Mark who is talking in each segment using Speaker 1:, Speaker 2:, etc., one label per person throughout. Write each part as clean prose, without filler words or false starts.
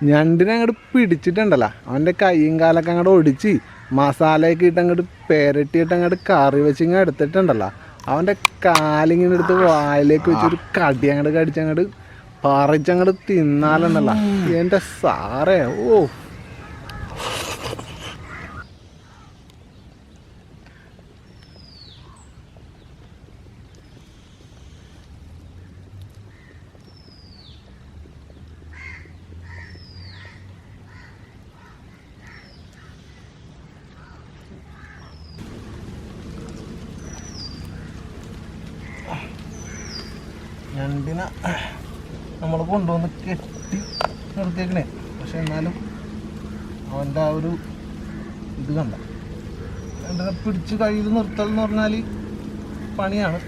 Speaker 1: ഞണ്ടിനെ അങ്ങോട്ട് പിടിച്ചിട്ടുണ്ടല്ലോ, അവൻ്റെ കൈയും കാലൊക്കെ അങ്ങോട്ട് ഒടിച്ച് മസാലയൊക്കെ ഇട്ട് അങ്ങോട്ട് പെരട്ടിയിട്ട് അങ്ങോട്ട് കറി വെച്ചിങ്ങനെ എടുത്തിട്ടുണ്ടല്ലോ, അവൻ്റെ കാലിങ്ങനെ എടുത്ത് വായിലേക്ക് വെച്ചൊരു കടി അങ്ങോട്ട് കടിച്ചങ്ങോട്ട് പറിച്ചങ്ങോട്ട് തിന്നാലുണ്ടല്ലോ എൻ്റെ സാറേ. ഓ ഞണ്ടിനെ നമ്മൾ കൊണ്ടുവന്ന് കെട്ടി നിർത്തിയേക്കണേ. പക്ഷെ എന്നാലും അവൻ്റെ ആ ഒരു ഇത് കണ്ട, ഞണ്ടിനെ പിടിച്ച് കയ്യിൽ നിർത്തൽ എന്ന് പറഞ്ഞാൽ പണിയാണ്.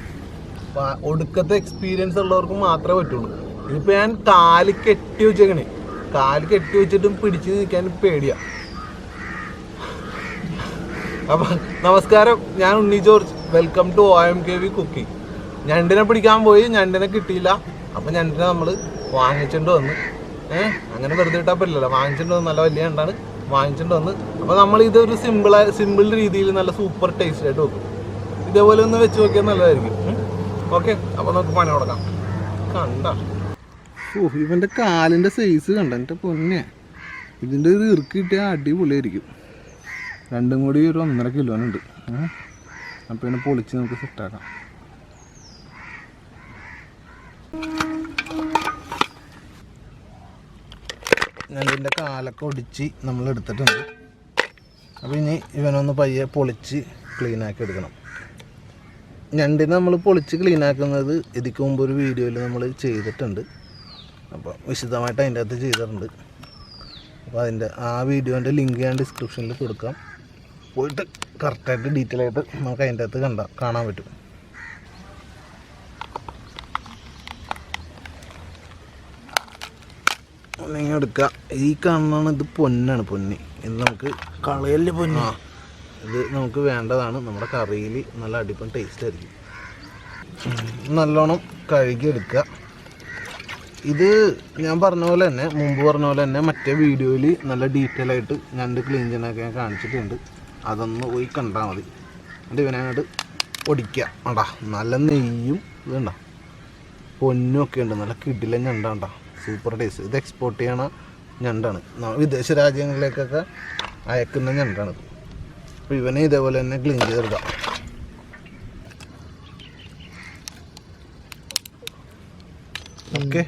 Speaker 1: ഒടുക്കത്തെ എക്സ്പീരിയൻസ് ഉള്ളവർക്ക് മാത്രമേ പറ്റുള്ളൂ. ഇതിപ്പോൾ ഞാൻ കാല് കെട്ടി വെച്ചേക്കണേ, കാല് കെട്ടി വെച്ചിട്ടും പിടിച്ച് നിൽക്കാൻ പേടിയാണ്. അപ്പം നമസ്കാരം, ഞാൻ Unni George. Welcome to Omkv cooking. ഞണ്ടിനെ പിടിക്കാൻ പോയി, ഞണ്ടിനെ കിട്ടിയില്ല. അപ്പം ഞണ്ടിനെ നമ്മൾ വാങ്ങിച്ചിട്ട് വന്ന്, അങ്ങനെ വെറുതെ ഇട്ടാൽ പറ്റില്ലല്ലോ, വാങ്ങിച്ചിട്ട് വന്ന്, നല്ല വലിയ ഞണ്ടാണ് വാങ്ങിച്ചിട്ട് വന്ന്. അപ്പോൾ നമ്മൾ ഇതൊരു സിമ്പിൾ രീതിയിൽ നല്ല സൂപ്പർ ടേസ്റ്റ് ആയിട്ട് വെക്കും. ഇതേപോലെ ഒന്ന് വെച്ച് നോക്കിയാൽ നല്ലതായിരിക്കും. ഓക്കെ, അപ്പോൾ നമുക്ക് പണി തുടങ്ങാം. കണ്ട ഇവൻ്റെ കാലിൻ്റെ സൈസ് കണ്ട എൻ്റെ പൊന്നെ, ഇതിൻ്റെ ഒരു ഇറുക്കി കിട്ടിയാൽ അടിപൊളിയായിരിക്കും. രണ്ടും കൂടി ഒരു 1.5 കിലോനുണ്ട്. അപ്പോൾ ഇതിനെ പൊളിച്ച് നമുക്ക് സെറ്റാക്കാം. ഞണ്ടിൻ്റെ കാലൊക്കെ ഒടിച്ച് നമ്മൾ എടുത്തിട്ടുണ്ട്. അപ്പോൾ ഇനി ഇവനൊന്ന് പയ്യെ പൊളിച്ച് ക്ലീനാക്കി എടുക്കണം. ഞണ്ടിനെ നമ്മൾ പൊളിച്ച് ക്ലീനാക്കുന്നത് ഇതിക്ക് മുമ്പ് ഒരു വീഡിയോയിൽ നമ്മൾ ചെയ്തിട്ടുണ്ട്. അപ്പോൾ വിശദമായിട്ട് അതിൻ്റെ അകത്ത് ചെയ്തിട്ടുണ്ട്. അപ്പോൾ അതിൻ്റെ ആ വീഡിയോൻ്റെ ലിങ്ക് ഞാൻ ഡിസ്ക്രിപ്ഷനിൽ കൊടുക്കാം. പോയിട്ട് കറക്റ്റായിട്ട് ഡീറ്റെയിൽ ആയിട്ട് നമുക്ക് അതിൻ്റെ അകത്ത് കാണാൻ പറ്റും. നിങ്ങൾ എടുക്കുക. ഈ കാണുന്നതാണ്, ഇത് പൊന്നാണ്, പൊന്നി. ഇത് നമുക്ക് കളയല് പൊന്നാ, ഇത് നമുക്ക് വേണ്ടതാണ്. നമ്മുടെ കറിയിൽ നല്ല അടിപൊളി ടേസ്റ്റ് ആയിരിക്കും. നല്ലോണം കഴുകിയെടുക്കുക. ഇത് ഞാൻ പറഞ്ഞ പോലെ തന്നെ, മുമ്പ് പറഞ്ഞ പോലെ തന്നെ മറ്റേ വീഡിയോയിൽ നല്ല ഡീറ്റെയിൽ ആയിട്ട് ഞണ്ട് ക്ലീൻ ചെയ്യാനൊക്കെ ഞാൻ കാണിച്ചിട്ടുണ്ട്. അതൊന്ന് പോയി കണ്ടാൽ മതി. എന്നിട്ട് ഇവനങ്ങോട്ട് ഒടിക്കുക. വേണ്ട, നല്ല നെയ്യും ഇത് വേണ്ട, പൊന്നും ഒക്കെ ഉണ്ട്. നല്ല കിടിലൻ ഞണ്ടാണ്ട, സൂപ്പർ ടേസ്റ്റ്. ഇത് എക്സ്പോർട്ട് ചെയ്യണ ഞണ്ടാണ്, വിദേശ രാജ്യങ്ങളിലേക്കൊക്കെ അയക്കുന്ന ഞണ്ടാണ്. അപ്പോൾ ഇവനെ ഇതേപോലെ തന്നെ ക്ലീൻ ചെയ്തെടുക്കാം. ഓക്കെ,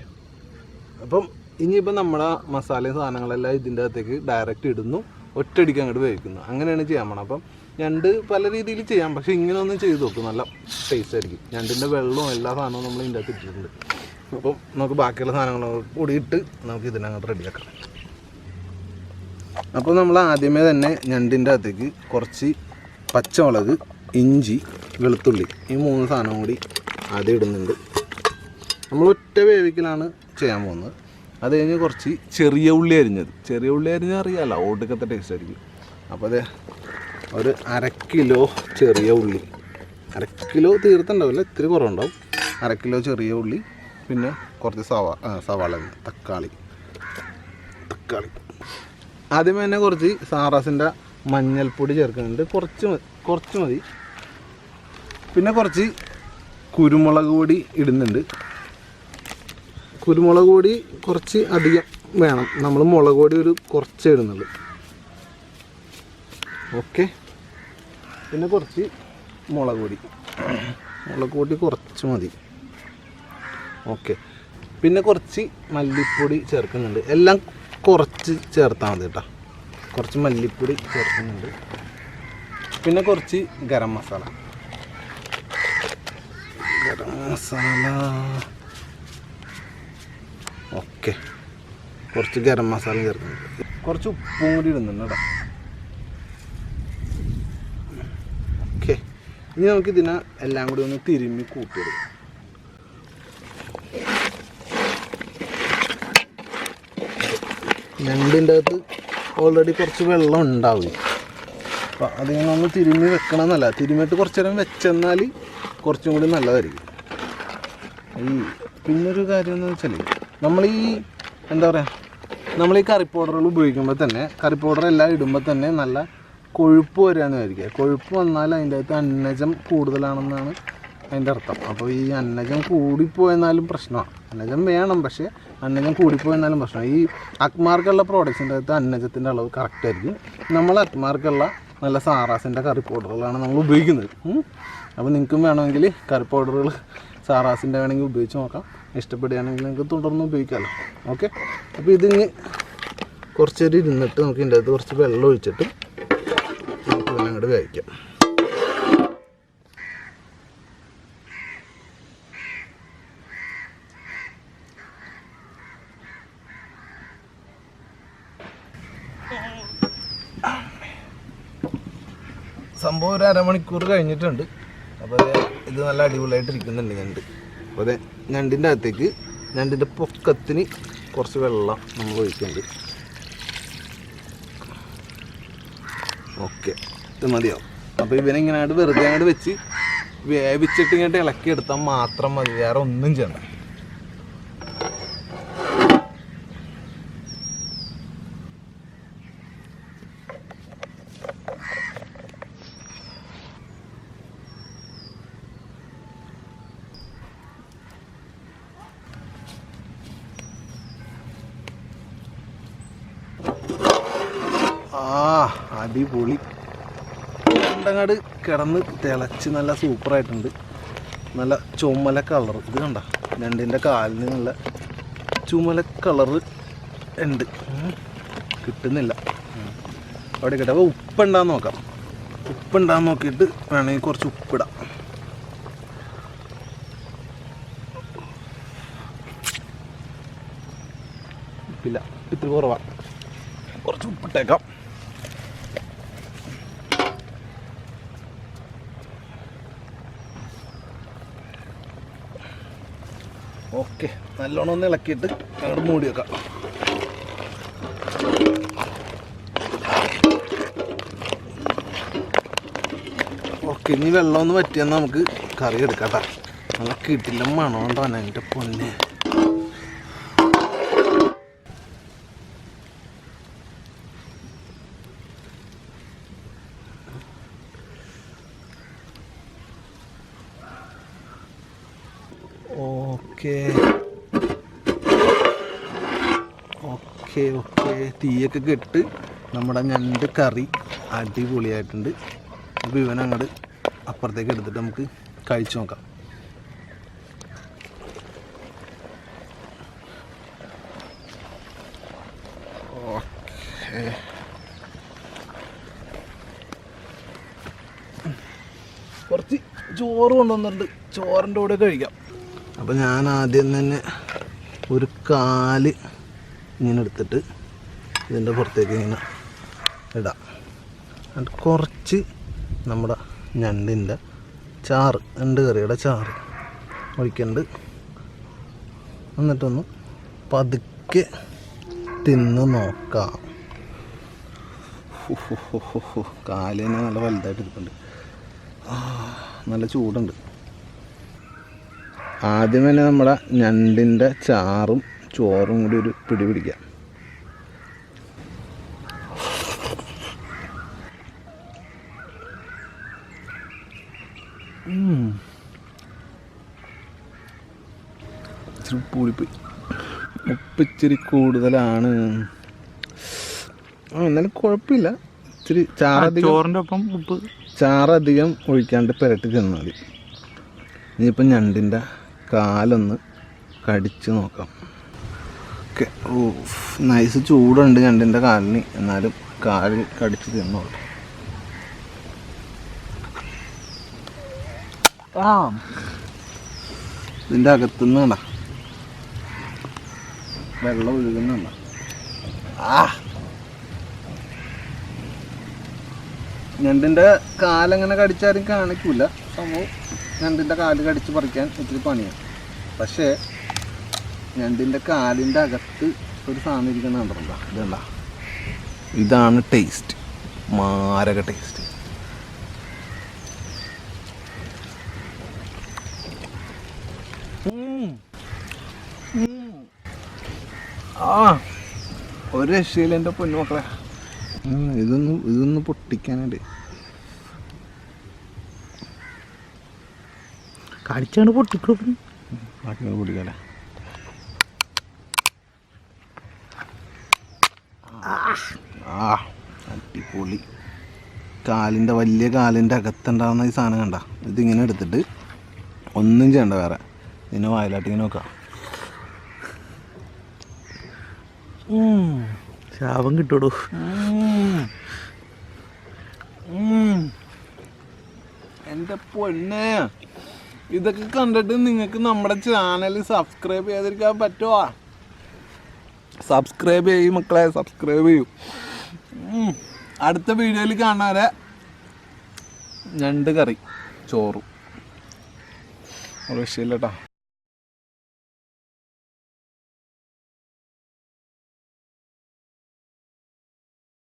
Speaker 1: അപ്പം ഇനിയിപ്പോൾ നമ്മുടെ മസാലയും സാധനങ്ങളെല്ലാം ഇതിൻ്റെ അകത്തേക്ക് ഡയറക്റ്റ് ഇടുന്നു, ഒറ്റയടിക്ക് അങ്ങോട്ട് വേവിക്കുന്നു. അങ്ങനെയാണ് ചെയ്യാൻ പോകണം. അപ്പം ഞണ്ട് പല രീതിയിൽ ചെയ്യാം, പക്ഷേ ഇങ്ങനെ ഒന്നും ചെയ്ത് നോക്കും, നല്ല ടേസ്റ്റ് ആയിരിക്കും. ഞണ്ടിൻ്റെ വെള്ളവും എല്ലാ സാധനവും നമ്മൾ ഇതിൻ്റെ അകത്ത് ഇട്ടിട്ടുണ്ട്. അപ്പം നമുക്ക് ബാക്കിയുള്ള സാധനങ്ങൾ കൂടി ഇട്ട് നമുക്ക് ഇതിനകത്ത് റെഡിയാക്കാം. അപ്പോൾ നമ്മൾ ആദ്യമേ തന്നെ ഞണ്ടിൻ്റെ അകത്തേക്ക് കുറച്ച് പച്ചമുളക്, ഇഞ്ചി, വെളുത്തുള്ളി, ഈ 3 സാധനം കൂടി ആദ്യം ഇടുന്നുണ്ട്. നമ്മൾ ഒറ്റ വേവിക്കലാണ് ചെയ്യാൻ പോകുന്നത്. അത് കഴിഞ്ഞ് കുറച്ച് ചെറിയ ഉള്ളി അരിഞ്ഞത് അറിയാമല്ലോ, ഒടുക്കത്തെ ടേസ്റ്റ് ആയിരിക്കും. അപ്പോൾ അത് ഒരു 1/2 കിലോ ചെറിയ ഉള്ളി, 1/2 കിലോ തീർത്തുണ്ടാവില്ല, ഇത്തിരി കുറവുണ്ടാവും. 1/2 കിലോ ചെറിയ ഉള്ളി, പിന്നെ കുറച്ച് സവാള, തക്കാളി. ആദ്യമേ തന്നെ കുറച്ച് സാറാസിൻ്റെ മഞ്ഞൾപ്പൊടി ചേർക്കുന്നുണ്ട്, കുറച്ച് മതി. പിന്നെ കുറച്ച് കുരുമുളക് പൊടി ഇടുന്നുണ്ട്. കുരുമുളക് പൊടി കുറച്ച് അധികം വേണം, നമ്മൾ മുളക് പൊടി കുറച്ച് ഇടുന്നുള്ളൂ. ഓക്കെ, പിന്നെ കുറച്ച് മുളക് പൊടി കുറച്ച് മതി. ഓക്കെ, പിന്നെ കുറച്ച് മല്ലിപ്പൊടി ചേർക്കുന്നുണ്ട്. എല്ലാം കുറച്ച് ചേർത്താൽ മതി കേട്ടോ. കുറച്ച് മല്ലിപ്പൊടി ചേർക്കുന്നുണ്ട്. പിന്നെ കുറച്ച് ഗരം മസാല. ഓക്കെ, കുറച്ച് ഗരം മസാല ചേർക്കുന്നുണ്ട്. കുറച്ച് ഉപ്പും കൂടി ഇടുന്നുണ്ട് കേട്ടോ. ഓക്കെ, ഇനി നമുക്കിതിനെ എല്ലാം കൂടി ഒന്ന് തിരുമ്മി കൂട്ടിയെടുക്കാം. ഞണ്ടിൻ്റെ അകത്ത് ഓൾറെഡി കുറച്ച് വെള്ളം ഉണ്ടാവും. അപ്പോൾ അതിങ്ങനെ ഒന്ന് തിരുമ്മി വെക്കണമെന്നല്ല, തിരുമ്മിയിട്ട് കുറച്ച് നേരം വെച്ചെന്നാൽ കുറച്ചും കൂടി നല്ലതായിരിക്കും. പിന്നൊരു കാര്യം എന്ന് വെച്ചാൽ നമ്മൾ ഈ എന്താ പറയുക, നമ്മൾ ഈ കറി പൗഡറുകൾ ഉപയോഗിക്കുമ്പോൾ തന്നെ കറി പൗഡർ എല്ലാം ഇടുമ്പോൾ തന്നെ നല്ല കൊഴുപ്പ് വരികയെന്ന് വിചാരിക്കുക. കൊഴുപ്പ് വന്നാൽ അതിൻ്റെ അകത്ത് അന്നജം കൂടുതലാണെന്നാണ് അതിൻ്റെ അർത്ഥം. അപ്പോൾ ഈ അന്നജം കൂടിപ്പോയെന്നാലും പ്രശ്നമാണ്. അന്നജം വേണം, പക്ഷേ അന്നജം കൂടിപ്പോയെന്നാലും പ്രശ്നമാണ്. ഈ അക്മാർക്കുള്ള പ്രോഡക്ട്സിൻ്റെ അകത്ത് അന്നജത്തിൻ്റെ അളവ് കറക്റ്റായിരിക്കും. നമ്മൾ അക്മാർക്കുള്ള നല്ല സാറാസിൻ്റെ കറി പൗഡറുകളാണ് നമ്മൾ ഉപയോഗിക്കുന്നത്. അപ്പോൾ നിങ്ങൾക്കും വേണമെങ്കിൽ കറി പൗഡറുകൾ സാറാസിൻ്റെ വേണമെങ്കിൽ ഉപയോഗിച്ച് നോക്കാം. ഇഷ്ടപ്പെടുകയാണെങ്കിൽ നിങ്ങൾക്ക് തുടർന്ന് ഉപയോഗിക്കാമല്ലോ. ഓക്കെ, അപ്പോൾ ഇതിന് കുറച്ച് നേരം ഇരുന്നിട്ട് നമുക്ക് ഇതിൻ്റെ അകത്ത് കുറച്ച് വെള്ളം ഒഴിച്ചിട്ട് നമുക്ക് ഇതിനെ അങ്ങോട്ട് വേവിക്കാം. സംഭവം ഒരു അരമണിക്കൂർ കഴിഞ്ഞിട്ടുണ്ട്. അപ്പോൾ ഇത് നല്ല അടിപൊളിയായിട്ട് ഇരിക്കുന്നുണ്ട് ഞണ്ട്. അപ്പോൾ അതെ ഞണ്ടിൻ്റെ അകത്തേക്ക് ഞണ്ടിൻ്റെ പൊക്കത്തിന് കുറച്ച് വെള്ളം നമ്മൾ ഒഴിക്കുന്നുണ്ട്. ഓക്കെ, ഇത് മതിയാവും. അപ്പോൾ ഇവനിങ്ങനെ വെറുതെ അങ്ങോട്ട് വെച്ച് വേവിച്ചിട്ട് ഇങ്ങോട്ട് ഇളക്കിയെടുത്താൽ മാത്രം മതി, വേറെ ഒന്നും ചെയ്യണ്ട. അടിപൊളി രണ്ടങ്ങാട് കിടന്ന് തിളച്ച് നല്ല സൂപ്പറായിട്ടുണ്ട്. നല്ല ചുമല കളർ. ഇത് കണ്ട ഞണ്ടിൻ്റെ കാലിന് നല്ല ചുമല കളറ് ഉണ്ട്. കിട്ടുന്നില്ല അവിടെ കിട്ടും. അപ്പോൾ ഉപ്പുണ്ടാന്ന് നോക്കാം. ഉപ്പുണ്ടാന്ന് നോക്കിയിട്ട് വേണമെങ്കിൽ കുറച്ച് ഉപ്പിടാം. ഉപ്പില്ല, ഇത്തിരി കുറവാണ്. കുറച്ച് ഉപ്പിട്ടേക്കാം. ഓക്കെ, നല്ലോണം ഒന്ന് ഇളക്കിയിട്ട് അങ്ങോട്ട് മൂടി വെക്കാം. ഓക്കെ, ഇനി വെള്ളം ഒന്ന് വറ്റിയെന്നാൽ നമുക്ക് കറി എടുക്കാം കേട്ടോ. നല്ല കിട്ടില്ല മണം കൊണ്ടാണ് എൻ്റെ പൊന്നെ. ഓക്കെ ഓക്കെ ഓക്കെ തീയൊക്കെ കെട്ട് നമ്മുടെ ഞണ്ട് കറി അടിപൊളിയായിട്ടുണ്ട്. അപ്പോൾ ഇവനങ്ങോട്ട് അപ്പുറത്തേക്ക് എടുത്തിട്ട് നമുക്ക് കഴിച്ചു നോക്കാം. ഓക്കെ, കുറച്ച് ചോറ് കൊണ്ടുവന്നിട്ടുണ്ട്, ചോറിൻ്റെ കൂടെ കഴിക്കാം. അപ്പോൾ ഞാൻ ആദ്യം തന്നെ ഒരു കാല് ഇങ്ങനെ എടുത്തിട്ട് ഇതിൻ്റെ പുറത്തേക്ക് ഇങ്ങനെ ഇടാം. എന്നിട്ട് കുറച്ച് നമ്മുടെ ഞണ്ടിൻ്റെ ചാറ്, ഞണ്ട് കറിയുടെ ചാറ് ഒഴിക്കുന്നുണ്ട്. എന്നിട്ടൊന്ന് പതുക്കെ തിന്ന് നോക്കാം. കാല് തന്നെ നല്ല വലുതായിട്ട് ഇരിക്കുന്നുണ്ട്. നല്ല ചൂടുണ്ട്. ആദ്യം തന്നെ നമ്മുടെ ഞണ്ടിൻ്റെ ചാറും ചോറും കൂടി ഒരു പിടി പിടിക്കാം. ഇച്ചിരി പൂളിപ്പോയി, ഉപ്പിച്ചിരി കൂടുതലാണ്. എന്നാലും കുഴപ്പമില്ല. ഇച്ചിരി ചോറിൻ്റെ ഒപ്പം ഉപ്പ് ചാറധികം ഒഴിക്കാണ്ട് പുരട്ടി ചെന്നാൽ മതി. ഇനിയിപ്പം ഞണ്ടിൻ്റെ കാലൊന്ന് കടിച്ച് നോക്കാം. ഓക്കെ, ഓ നൈസ് ചൂടുണ്ട് ഞണ്ടിൻ്റെ കാലിന്. എന്നാലും കാല് കടിച്ച് തിന്നോളൂ. ഇതിൻ്റെ അകത്തുനിന്ന് കണ്ട വെള്ളം ഒഴുകുന്നുണ്ട. ഞണ്ടിൻ്റെ കാലങ്ങനെ കടിച്ചാലും കാണിക്കില്ല. സംഭവം ഞണ്ടിൻ്റെ കാല് കടിച്ച് പറിക്കാൻ ഇത്തിരി പണിയാണ്. പക്ഷേ ഞണ്ടിൻ്റെ കാലിൻ്റെ അകത്ത് ഒരു സാധനം ഇരിക്കുന്ന കണ്ടിട്ടുണ്ടോ? ഇതല്ല, ഇതാണ് ടേസ്റ്റ്, മാരക ടേസ്റ്റ്. ഒരു രക്ഷയില്ല എൻ്റെ പൊന്നു മക്കളെ. ഇതൊന്ന് പൊട്ടിക്കാനായിട്ട് കടിച്ചാണ് പൊട്ടിക്കൊടുക്കും. ബാക്കി പൊട്ടിക്കാല്ലേ. അടിപൊളി. കാലിൻ്റെ വലിയ കാലിൻ്റെ അകത്തുണ്ടാകുന്ന ഈ സാധനം കണ്ട. ഇതിങ്ങനെ എടുത്തിട്ട് ഒന്നും ചെയ്യണ്ട വേറെ, ഇതിനെ വായിലാട്ട് ഇങ്ങനെ നോക്കാം. ശാപം കിട്ടോടൂ. എൻ്റെ പൊന്നെ, ഇതൊക്കെ കണ്ടിട്ട് നിങ്ങൾക്ക് നമ്മുടെ ചാനൽ സബ്സ്ക്രൈബ് ചെയ്തിരിക്കാൻ പറ്റുമോ? സബ്സ്ക്രൈബ് ചെയ്യും മക്കളെ, സബ്സ്ക്രൈബ് ചെയ്യും. അടുത്ത വീഡിയോയിൽ കാണാതെ ഞണ്ട് കറി ചോറും ഒരു വിഷയമില്ല കേട്ടോ.